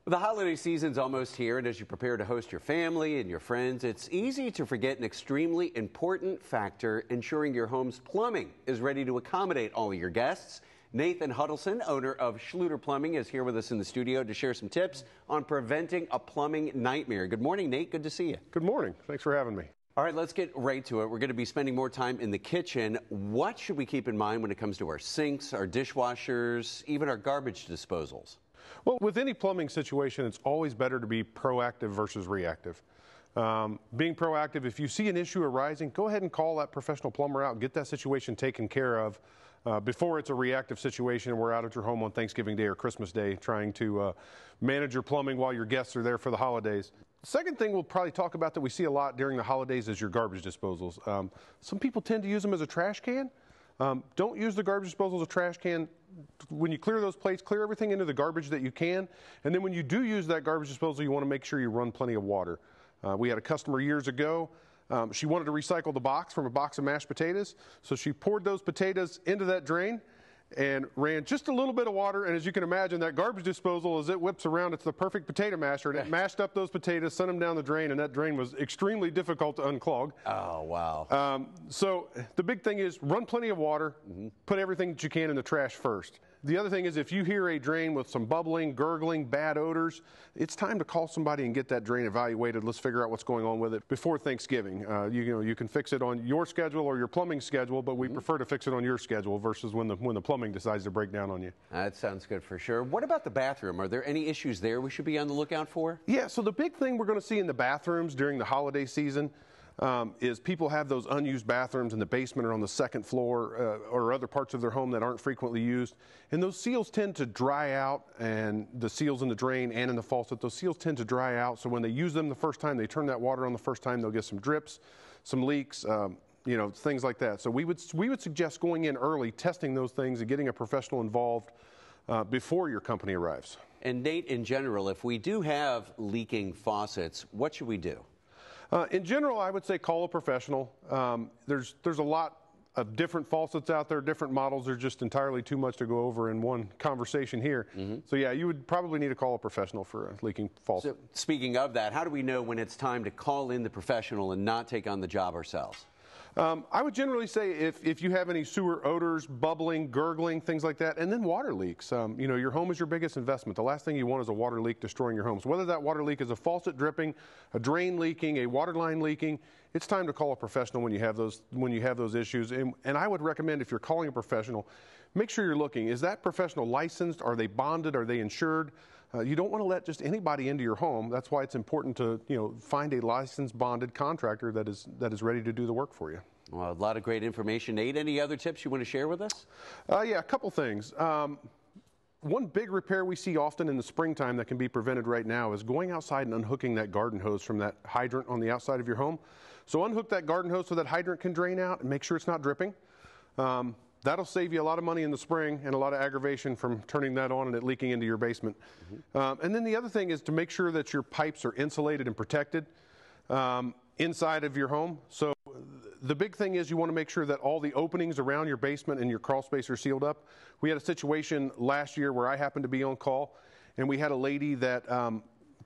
The holiday season's almost here, and as you prepare to host your family and your friends, it's easy to forget an extremely important factor: ensuring your home's plumbing is ready to accommodate all of your guests. Nathan Hudelson, owner of Schlueter Plumbing, is here with us in the studio to share some tips on preventing a plumbing nightmare. Good morning, Nate. Good to see you. Good morning. Thanks for having me. All right, let's get right to it. We're going to be spending more time in the kitchen. What should we keep in mind when it comes to our sinks, our dishwashers, even our garbage disposals? Well, with any plumbing situation, it's always better to be proactive versus reactive. Being proactive, if you see an issue arising, go ahead and call that professional plumber out and get that situation taken care of before it's a reactive situation and we're out at your home on Thanksgiving Day or Christmas Day trying to manage your plumbing while your guests are there for the holidays. The second thing we'll probably talk about that we see a lot during the holidays is your garbage disposals. Some people tend to use them as a trash can. Don't use the garbage disposal as a trash can. When you clear those plates, clear everything into the garbage that you can. And then when you do use that garbage disposal, you want to make sure you run plenty of water. We had a customer years ago. She wanted to recycle the box from a box of mashed potatoes. So she poured those potatoes into that drain and ran just a little bit of water. And as you can imagine, that garbage disposal, as it whips around, it's the perfect potato masher. And it mashed up those potatoes, sent them down the drain, and that drain was extremely difficult to unclog. Oh, wow. So the big thing is run plenty of water, put everything that you can in the trash first. The other thing is if you hear a drain with some bubbling, gurgling, bad odors, it's time to call somebody and get that drain evaluated. Let's figure out what's going on with it before Thanksgiving. You can fix it on your schedule or your plumbing schedule, but we prefer to fix it on your schedule versus when the plumbing decides to break down on you. That sounds good for sure. What about the bathroom? Are there any issues there we should be on the lookout for? Yeah, so the big thing we're going to see in the bathrooms during the holiday season is people have those unused bathrooms in the basement or on the second floor or other parts of their home that aren't frequently used. And those seals tend to dry out, and the seals in the drain and in the faucet, those seals tend to dry out. So when they use them the first time, they turn that water on the first time, they'll get some drips, some leaks, things like that. So we would suggest going in early, testing those things and getting a professional involved before your company arrives. And Nate, in general, if we do have leaking faucets, what should we do? In general, I would say call a professional. There's a lot of different faucets out there, different models. They're just entirely too much to go over in one conversation here. So yeah, you would probably need to call a professional for a leaking faucet. So, speaking of that, how do we know when it's time to call in the professional and not take on the job ourselves? I would generally say if you have any sewer odors, bubbling, gurgling, things like that, and then water leaks. Your home is your biggest investment. The last thing you want is a water leak destroying your home. So whether that water leak is a faucet dripping, a drain leaking, a water line leaking, it's time to call a professional when you have those issues. And I would recommend, if you're calling a professional, make sure you're looking. Is that professional licensed? Are they bonded? Are they insured? You don't want to let just anybody into your home. That's why it's important to find a licensed, bonded contractor that is ready to do the work for you. Well, a lot of great information. Nate, any other tips you want to share with us? Yeah, a couple things. One big repair we see often in the springtime that can be prevented right now is going outside and unhooking that garden hose from that hydrant on the outside of your home. So unhook that garden hose so that hydrant can drain out and make sure it's not dripping. That'll save you a lot of money in the spring and a lot of aggravation from turning that on and it leaking into your basement. And then the other thing is to make sure that your pipes are insulated and protected inside of your home. So the big thing is you want to make sure that all the openings around your basement and your crawl space are sealed up. We had a situation last year where I happened to be on call, and we had a lady that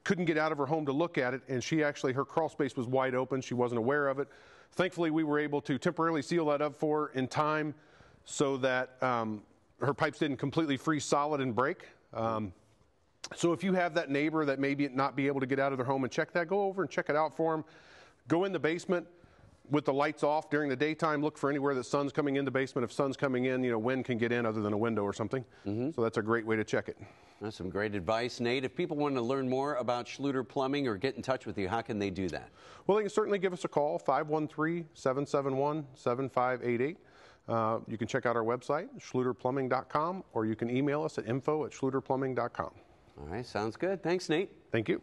couldn't get out of her home to look at it, and her crawl space was wide open. She wasn't aware of it. Thankfully, we were able to temporarily seal that up for her in time so that her pipes didn't completely freeze solid and break. So if you have that neighbor that maybe not be able to get out of their home and check that, go over and check it out for them. Go in the basement with the lights off during the daytime. Look for anywhere that sun's coming in the basement. If sun's coming in, wind can get in other than a window or something. So that's a great way to check it. That's some great advice, Nate. If people want to learn more about Schlueter Plumbing or get in touch with you, how can they do that? Well, they can certainly give us a call, 513-771-7588. You can check out our website, schlueterplumbing.com, or you can email us at info@schlueterplumbing.com. All right, sounds good. Thanks, Nate. Thank you.